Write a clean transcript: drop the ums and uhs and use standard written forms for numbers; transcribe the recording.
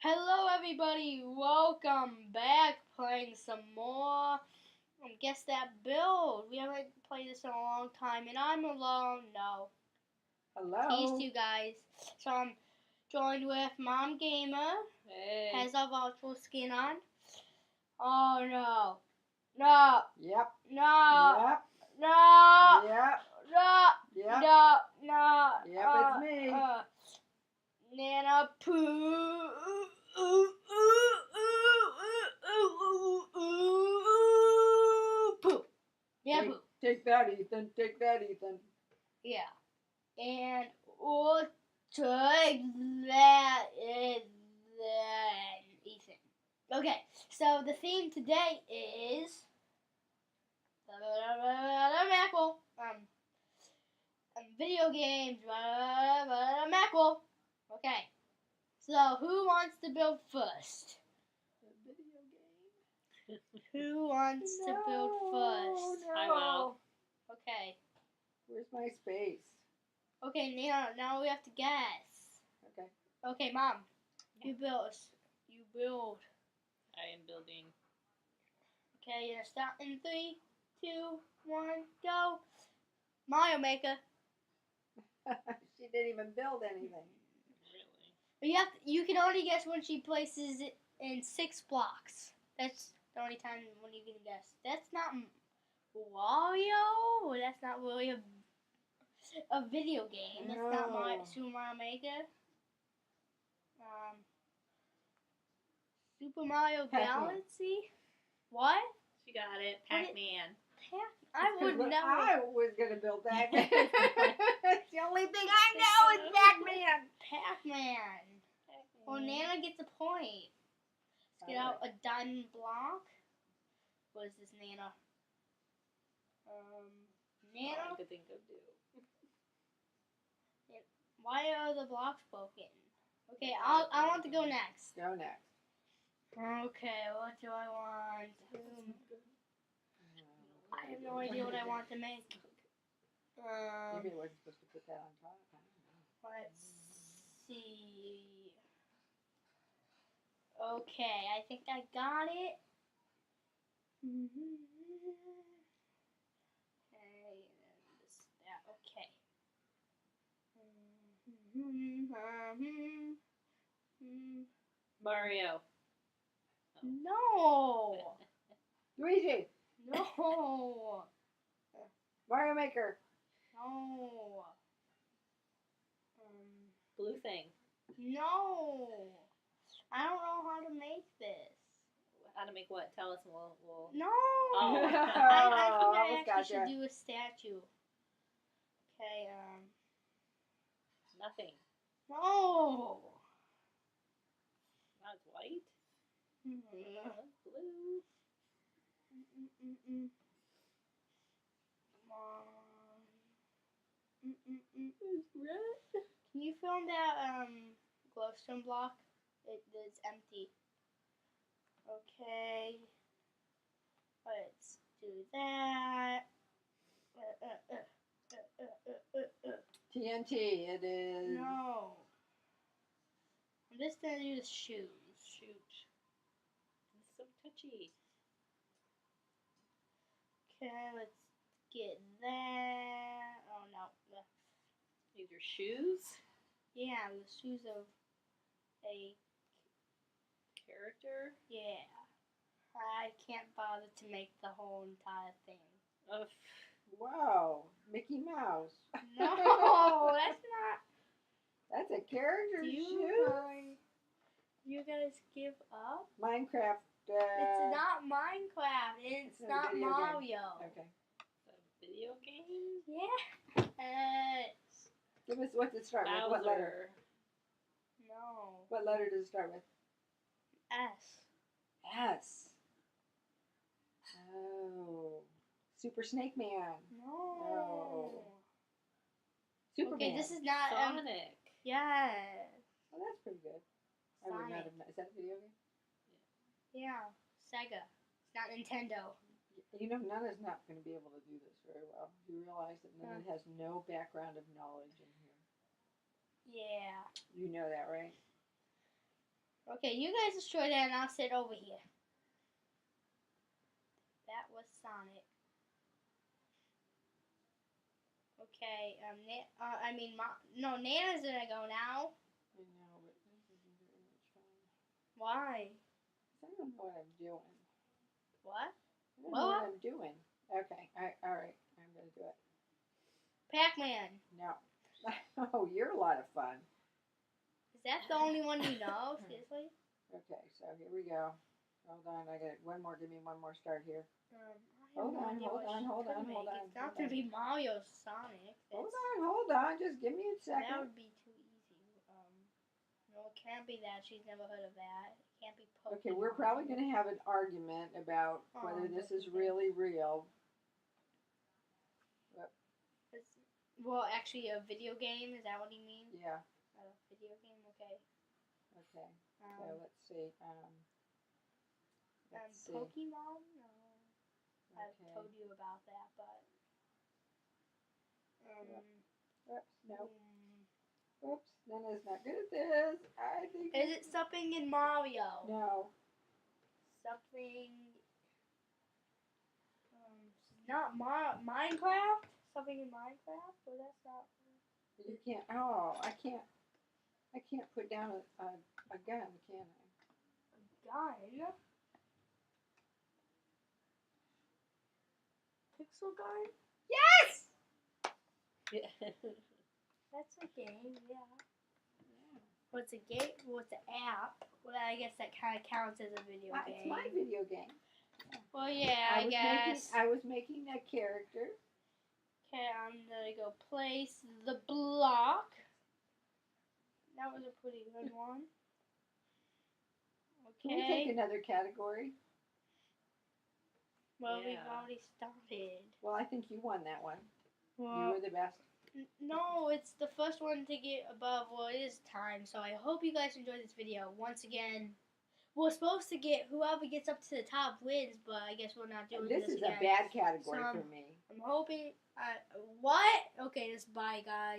Hello, everybody. Welcome back. Playing some more. Guess that build. We haven't played this in a long time, and I'm alone. No, teased Hello. you guys. So I'm joined with Mom Gamer. Hey. Has a virtual skin on. Oh no, no, Yep. no, Yep. no, Yep. no, Yep. no, no. Yep, it's me. Nana Poo. Poo. Yeah, Poo. Take that, Ethan. Take that, Ethan. Yeah. And we'll take that is Ethan. Okay, so the theme today is mackerel. Video games. Mackerel. Okay. So who wants to build first? A video game. Who wants to build first? No. I will. Okay. Where's my space? Okay, now we have to guess. Okay. Okay, Mom. You build. You build. I am building. Okay, you're gonna start in 3, 2, 1, go. Mario Maker. She didn't even build anything. Really? You can only guess when she places it in 6 blocks. That's the only time when you can guess. That's not Wario. That's not really a video game. That's not No. Super Mario Maker. Super Mario Pac-Man. Galaxy. What? She got it. What Pac-Man. I would But never. I was gonna build Pac-Man. It's the only thing I know is Pac-Man. Pac-Man. Well, Nana gets a point. Let's get out a diamond block. What is this, Nana? All Nana? I could think of do. Why are the blocks broken? Okay, I want to go next. Go next. Okay, what do I want? I have no idea what I want to make. Maybe I wasn't supposed to put that on top. I don't know. Let's see. Okay, I think I got it. Okay, and this, that, okay. Mario. No! Luigi. No! Mario Maker. No! Blue thing. No! I don't know how to make this. How to make what? Tell us and we'll... No! Oh. I think I Gotcha. actually should do a statue. Okay, Nothing. No! That's white. That's blue. Come on. It's red. Can you film that glowstone block? It's empty. Okay. Let's do that. TNT. It is. No. I'm just gonna do the shoes. Shoot. It's so touchy. Okay, let's get that. Oh no. These are shoes. Yeah, the shoes of a. Character. Yeah. I can't bother to make the whole entire thing. Wow. Mickey Mouse. No, that's not. That's a character You shoe. You guys give up? Minecraft. It's not Minecraft. It's not a not video game. Mario. Okay. A video game. Yeah. Give us what to start with. What letter? No. What letter does it start with? S. S. Oh. Super Snake Man. No. Superman. Okay, this is not. Sonic. Yes. Oh, that's pretty good. I would not have. Is that a video game? Yeah. Sega. It's not Nintendo. You know, Nana's not going to be able to do this very well. You realize that Nana has no background of knowledge in here. Yeah. You know that, right? Okay, you guys destroy that and I'll sit over here. That was Sonic. Okay, no, Nana's gonna go now. I know, but this isn't very much fun. Why? I don't know what I'm doing. What? I don't know what I'm doing. Okay, all right, I'm gonna do it. Pac-Man. No. Oh, you're a lot of fun. Is that the only one you know? Seriously? Okay, so here we go. Hold on, I got one more. Give me one more start here. I have no idea what hold she could on. make. It's not gonna be Mario or Sonic. Hold on. Just give me a second. That would be too easy. No, it can't be that. She's never heard of that. It can't be Pokemon. Okay, we're probably going to have an argument about whether this is really real. Well, actually, a video game. Is that what you mean? Yeah. A video game. Okay. Okay. So let's see. Pokemon? No. Okay. I've told you about that, but. Oops. No. Oops. Nana's not good at this. I think. Is it something in Mario? No. Something. Not Minecraft. Something in Minecraft? Well, that's not. You can't. Oh, I can't. I can't put down a gun, can I? A gun? Pixel gun? Yes! That's a game, yeah. What's a game? What's an app? Well, I guess that kind of counts as a video game. It's my video game. Well, yeah, I guess. I was making that character. Okay, I'm gonna go place the block. That was a pretty good one. Okay. Can we take another category? Well, we've already started. Well, I think you won that one. Well, you were the best. No, it's the first one to get above. Well, it is time, so I hope you guys enjoyed this video. Once again, we're supposed to get whoever gets up to the top wins, but I guess we're not doing this. This is again. a bad category for me. I'm hoping. What? Okay, just bye, guys.